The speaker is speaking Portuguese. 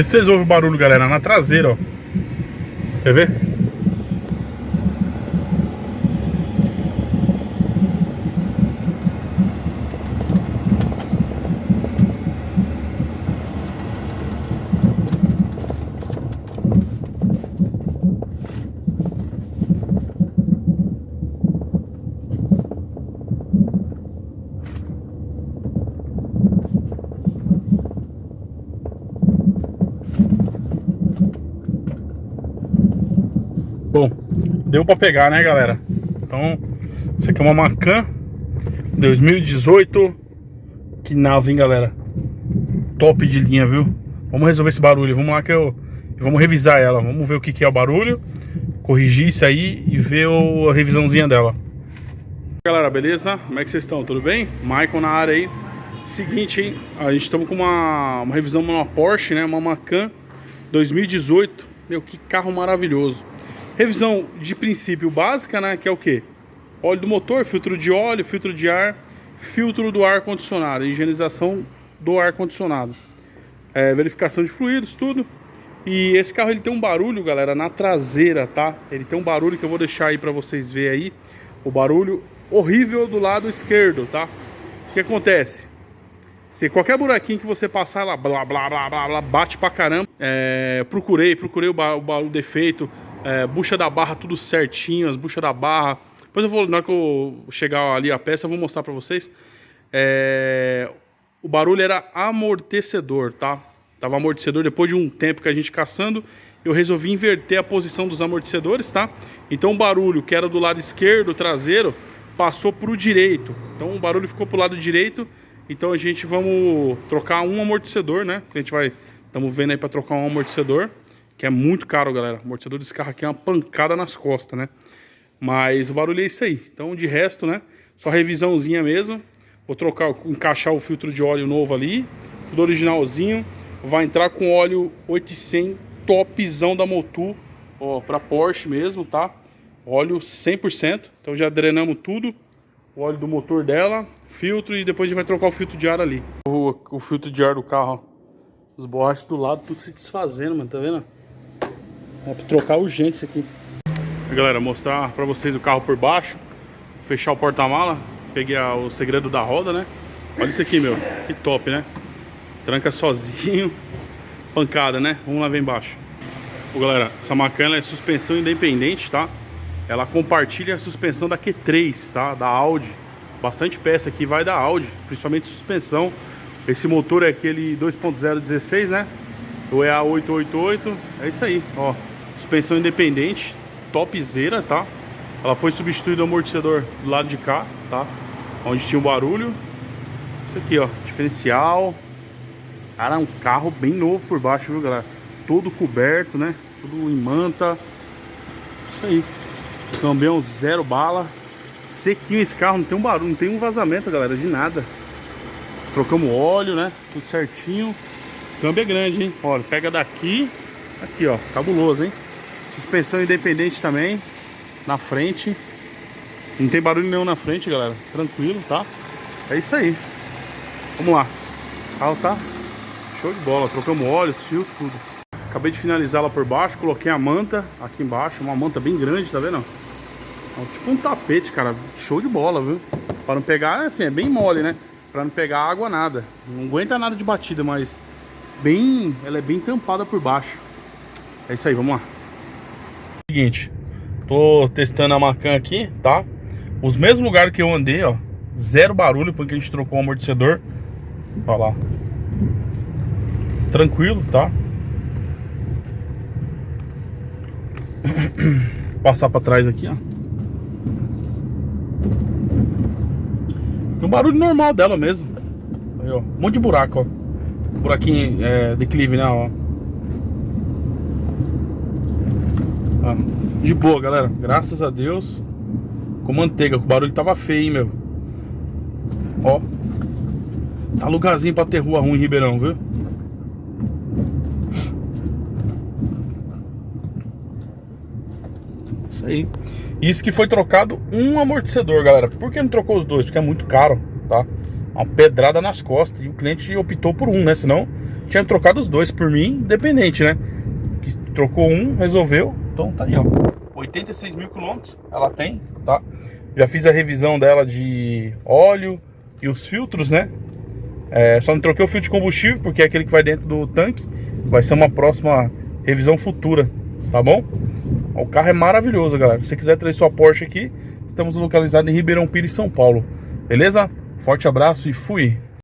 Vocês ouvem o barulho, galera, na traseira, ó. Quer ver? Bom, deu pra pegar, né, galera? Então, isso aqui é uma Macan 2018. Que nave, hein, galera? Top de linha, viu? Vamos resolver esse barulho. Vamos lá que vamos revisar ela. Vamos ver o que é o barulho, corrigir isso aí e ver a revisãozinha dela. Galera, beleza? Como é que vocês estão? Tudo bem? Michael na área aí. Seguinte, hein? A gente estamos com uma revisão numa Porsche, né? Uma Macan 2018. Meu, que carro maravilhoso. Revisão de princípio básica, né? Que é o que? Óleo do motor, filtro de óleo, filtro de ar, filtro do ar condicionado, higienização do ar condicionado, verificação de fluidos, tudo. E esse carro ele tem um barulho, galera, na traseira, tá? Ele tem um barulho que eu vou deixar aí pra vocês verem aí. O barulho horrível do lado esquerdo, tá? O que acontece? Se qualquer buraquinho que você passar, ela blá blá blá blá, blá bate pra caramba. Procurei o barulho defeito. Bucha da barra tudo certinho, as buchas da barra. Depois eu vou, na hora que eu chegar ali a peça, eu vou mostrar pra vocês. O barulho era amortecedor, tá? Tava amortecedor, depois de um tempo que a gente caçando, eu resolvi inverter a posição dos amortecedores, tá? Então o barulho que era do lado esquerdo, traseiro, passou pro direito. Então o barulho ficou pro lado direito. Então a gente vamos trocar um amortecedor, né? A gente vai, estamos vendo aí pra trocar um amortecedor. Que é muito caro, galera. O amortecedor desse carro aqui é uma pancada nas costas, né? Mas o barulho é isso aí. Então, de resto, né? Só revisãozinha mesmo. Vou trocar, encaixar o filtro de óleo novo ali. Tudo originalzinho. Vai entrar com óleo 800 topzão da Motul. Ó, pra Porsche mesmo, tá? Óleo 100%. Então já drenamos tudo. O óleo do motor dela. Filtro e depois a gente vai trocar o filtro de ar ali. O filtro de ar do carro, ó. Os borrachos do lado tudo se desfazendo, mano. Tá vendo? É pra trocar urgente isso aqui. Galera, mostrar pra vocês o carro por baixo. Fechar o porta-mala. Peguei o segredo da roda, né? Olha isso aqui, meu. Que top, né? Tranca sozinho. Pancada, né? Vamos lá ver embaixo. Ô, galera, essa Macan é suspensão independente, tá? Ela compartilha a suspensão da Q3, tá? Da Audi. Bastante peça aqui vai da Audi. Principalmente suspensão. Esse motor é aquele 2.0 16, né? O EA888. É isso aí, ó. Suspensão independente, topzera, tá? Ela foi substituída o amortecedor do lado de cá, tá? Onde tinha o barulho. Isso aqui, ó, diferencial. Cara, é um carro bem novo por baixo, viu, galera? Todo coberto, né? Tudo em manta. Isso aí. Câmbio zero bala. Sequinho esse carro, não tem um barulho, não tem um vazamento, galera, de nada. Trocamos óleo, né? Tudo certinho. O câmbio é grande, hein? Olha, pega daqui. Aqui, ó, cabuloso, hein? Suspensão independente também. Na frente. Não tem barulho nenhum na frente, galera. Tranquilo, tá? É isso aí. Vamos lá. O carro tá show de bola. Trocamos óleo, fio, tudo. Acabei de finalizar lá por baixo. Coloquei a manta aqui embaixo. Uma manta bem grande, tá vendo? Tipo um tapete, cara. Show de bola, viu? Para não pegar, assim, é bem mole, né? Pra não pegar água, nada. Não aguenta nada de batida, mas ela é bem tampada por baixo. É isso aí, vamos lá. Seguinte, tô testando a Macan aqui, tá? Os mesmos lugares que eu andei, ó. Zero barulho, porque a gente trocou o amortecedor. Olha lá. Tranquilo, tá? Passar pra trás aqui, ó. Tem um barulho normal dela mesmo. Aí, ó. Um monte de buraco, ó. Buraquinho, declive, né, ó. De boa, galera. Graças a Deus. Com manteiga. O barulho tava feio, hein, meu. Ó. Tá lugarzinho pra ter rua ruim em Ribeirão, viu? Isso aí. Isso que foi trocado um amortecedor, galera. Por que não trocou os dois? Porque é muito caro, tá? uma pedrada nas costas. E o cliente optou por um, né? Senão tinha trocado os dois por mim, independente, né? Que trocou um, resolveu. Então tá aí, ó. 86 mil quilômetros ela tem, tá? Já fiz a revisão dela de óleo e os filtros, né? Só não troquei o filtro de combustível, porque é aquele que vai dentro do tanque. Vai ser uma próxima revisão futura, tá bom? O carro é maravilhoso, galera. Se você quiser trazer sua Porsche aqui, estamos localizados em Ribeirão Pires, São Paulo. Beleza? Forte abraço e fui!